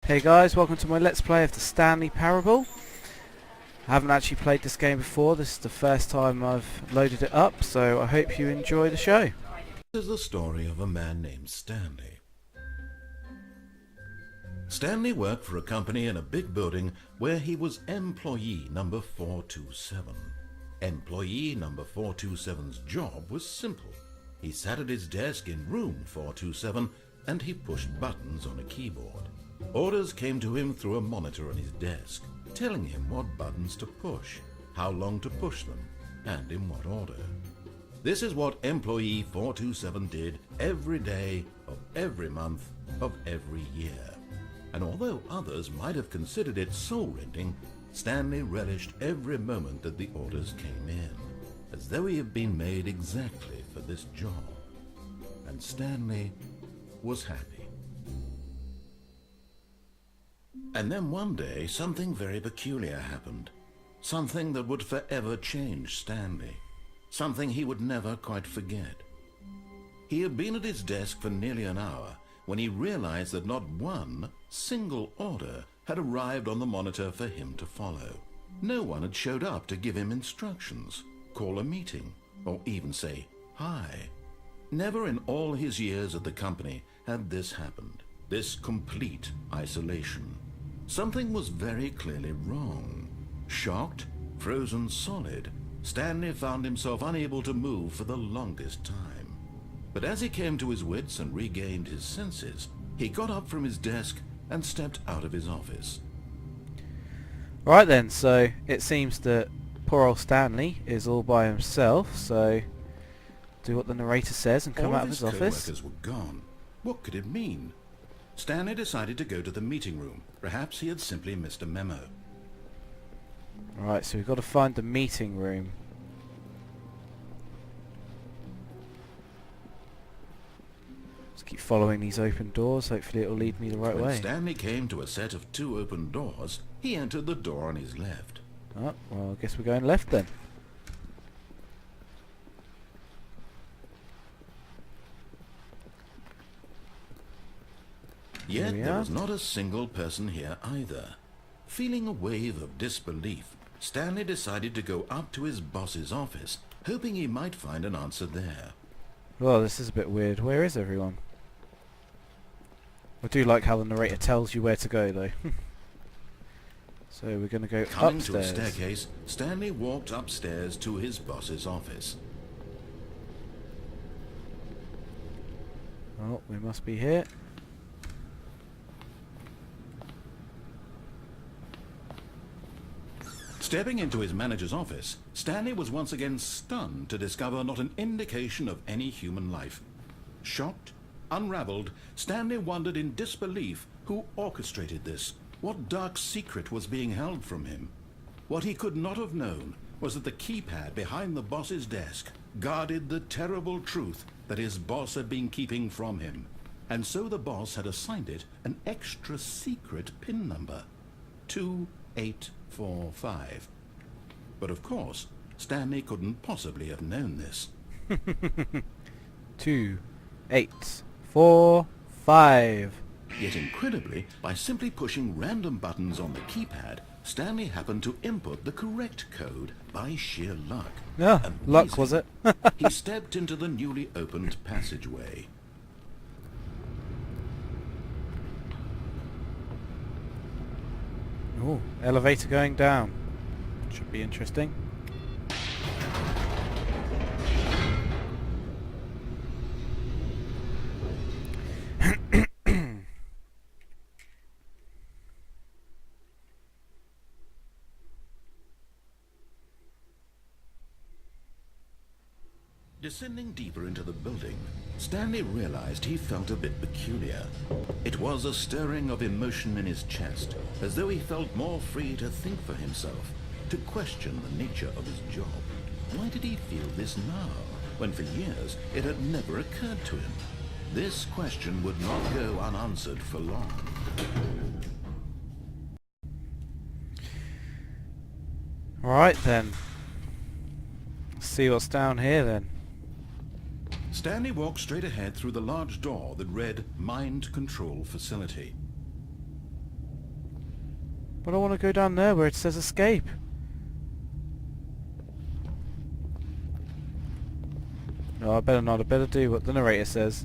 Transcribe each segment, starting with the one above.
Hey guys, welcome to my Let's Play of the Stanley Parable. I haven't actually played this game before, this is the first time I've loaded it up, so I hope you enjoy the show. This is the story of a man named Stanley. Stanley worked for a company in a big building where he was employee number 427. Employee number 427's job was simple. He sat at his desk in room 427 and he pushed buttons on a keyboard. Orders came to him through a monitor on his desk, telling him what buttons to push, how long to push them, and in what order. This is what employee 427 did every day of every month of every year. And although others might have considered it soul-rending, Stanley relished every moment that the orders came in, as though he had been made exactly for this job. And Stanley was happy. And then one day, something very peculiar happened. Something that would forever change Stanley. Something he would never quite forget. He had been at his desk for nearly an hour when he realized that not one single order had arrived on the monitor for him to follow. No one had showed up to give him instructions, call a meeting, or even say hi. Never in all his years at the company had this happened. This complete isolation. Something was very clearly wrong. Shocked, frozen solid, Stanley found himself unable to move for the longest time. But as he came to his wits and regained his senses, he got up from his desk and stepped out of his office. Right then, so it seems that poor old Stanley is all by himself, so do what the narrator says and come out of his office. All of his co-workers were gone. What could it mean? Stanley decided to go to the meeting room. Perhaps he had simply missed a memo. Right, so we've got to find the meeting room. Just keep following these open doors, hopefully it'll lead me the right way. When Stanley came to a set of two open doors, he entered the door on his left. Oh, well, I guess we're going left then. Yet there was not a single person here either. Feeling a wave of disbelief, Stanley decided to go up to his boss's office, hoping he might find an answer there. Well, this is a bit weird. Where is everyone? I do like how the narrator tells you where to go, though. So we're going to go Coming upstairs. to a staircase, Stanley walked upstairs to his boss's office. Oh, we must be here. Stepping into his manager's office, Stanley was once again stunned to discover not an indication of any human life. Shocked, unraveled, Stanley wondered in disbelief who orchestrated this. What dark secret was being held from him? What he could not have known was that the keypad behind the boss's desk guarded the terrible truth that his boss had been keeping from him. And so the boss had assigned it an extra secret PIN number. 2845. But of course, Stanley couldn't possibly have known this. 2, 8, 4, 5. Yet incredibly, by simply pushing random buttons on the keypad, Stanley happened to input the correct code by sheer luck. Ah, luck was it? He stepped into the newly opened passageway. Oh, elevator going down. Should be interesting. Descending deeper into the building, Stanley realized he felt a bit peculiar. It was a stirring of emotion in his chest, as though he felt more free to think for himself, to question the nature of his job. Why did he feel this now, when for years it had never occurred to him? This question would not go unanswered for long. Right then. Let's see what's down here then. Stanley walked straight ahead through the large door that read Mind Control Facility. But I want to go down there where it says escape. No, I better not. I better do what the narrator says.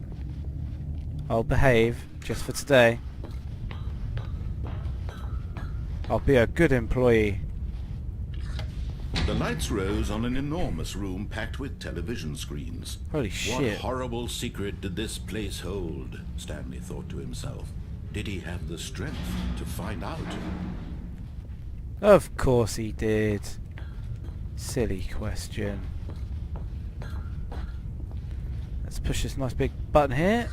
I'll behave, just for today. I'll be a good employee. The lights rose on an enormous room packed with television screens. Holy What shit. horrible secret did this place hold? Stanley thought to himself. Did he have the strength to find out? Of course he did. Silly question. Let's push this nice big button here.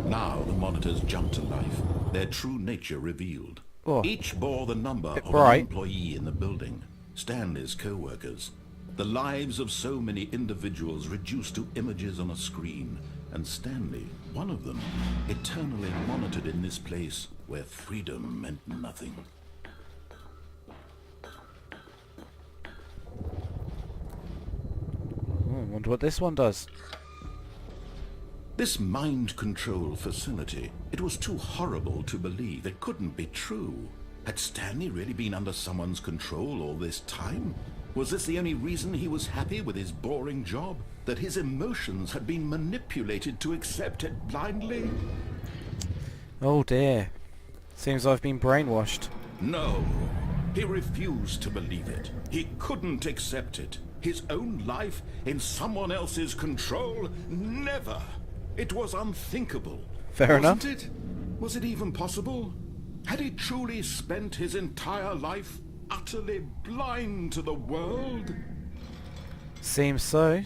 Now the monitors jumped to life, their true nature revealed. Oh, Each bore the number bit of bright. an employee in the building, Stanley's co-workers. The lives of so many individuals reduced to images on a screen, and Stanley, one of them, eternally monitored in this place where freedom meant nothing. I wonder what this one does. This mind control facility, it was too horrible to believe. It couldn't be true. Had Stanley really been under someone's control all this time? Was this the only reason he was happy with his boring job? That his emotions had been manipulated to accept it blindly? Oh dear. Seems I've been brainwashed. No. He refused to believe it. He couldn't accept it. His own life in someone else's control? Never. It was unthinkable. Fair enough. Wasn't it? Was it even possible? Had he truly spent his entire life utterly blind to the world? Seems so.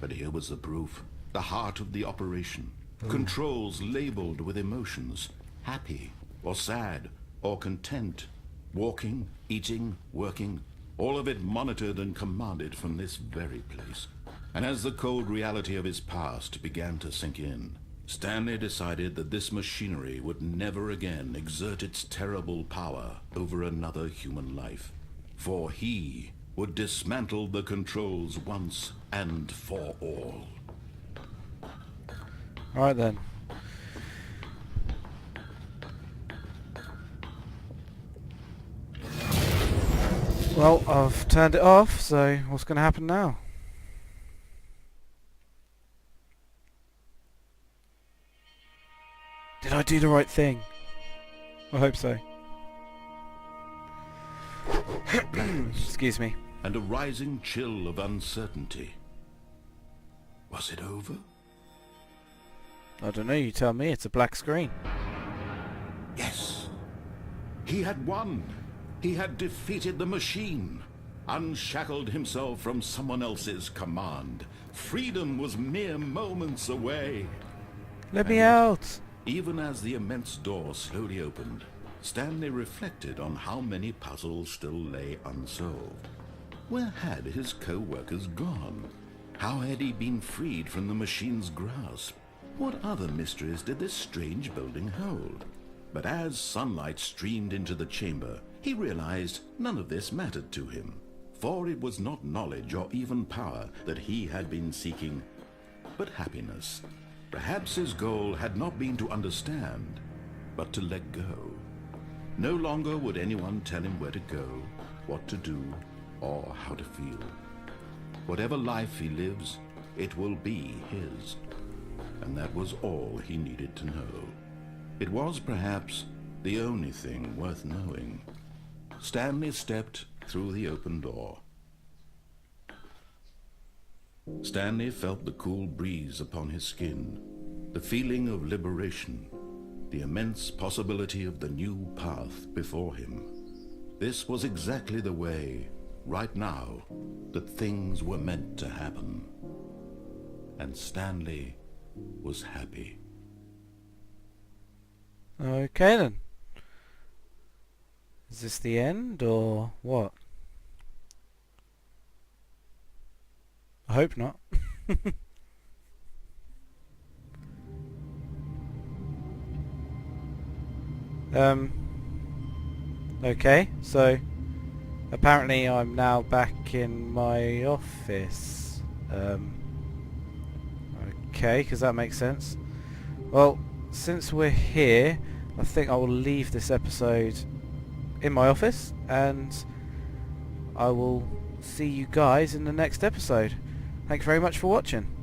But here was the proof. The heart of the operation. Controls labeled with emotions. Happy, or sad, or content. Walking, eating, working. All of it monitored and commanded from this very place. And as the cold reality of his past began to sink in, Stanley decided that this machinery would never again exert its terrible power over another human life. For he would dismantle the controls once and for all. Alright then. Well, I've turned it off, so what's going to happen now? Did I do the right thing? I hope so. Excuse me. And a rising chill of uncertainty. Was it over? I don't know, you tell me. It's a black screen. Yes. He had won. He had defeated the machine. Unshackled himself from someone else's command. Freedom was mere moments away. Let me And out! even as the immense door slowly opened, Stanley reflected on how many puzzles still lay unsolved. Where had his co-workers gone? How had he been freed from the machine's grasp? What other mysteries did this strange building hold? But as sunlight streamed into the chamber, he realized none of this mattered to him, for it was not knowledge or even power that he had been seeking, but happiness. Perhaps his goal had not been to understand, but to let go. No longer would anyone tell him where to go, what to do, or how to feel. Whatever life he lives, it will be his. And that was all he needed to know. It was perhaps the only thing worth knowing. Stanley stepped through the open door. Stanley felt the cool breeze upon his skin, the feeling of liberation, the immense possibility of the new path before him. This was exactly the way, right now, that things were meant to happen. And Stanley was happy. Okay then. Is this the end, or what? I hope not. Okay, so apparently I'm now back in my office. Okay, because that makes sense. Well, since we're here, I think I will leave this episode in my office, and I will see you guys in the next episode. Thanks very much for watching.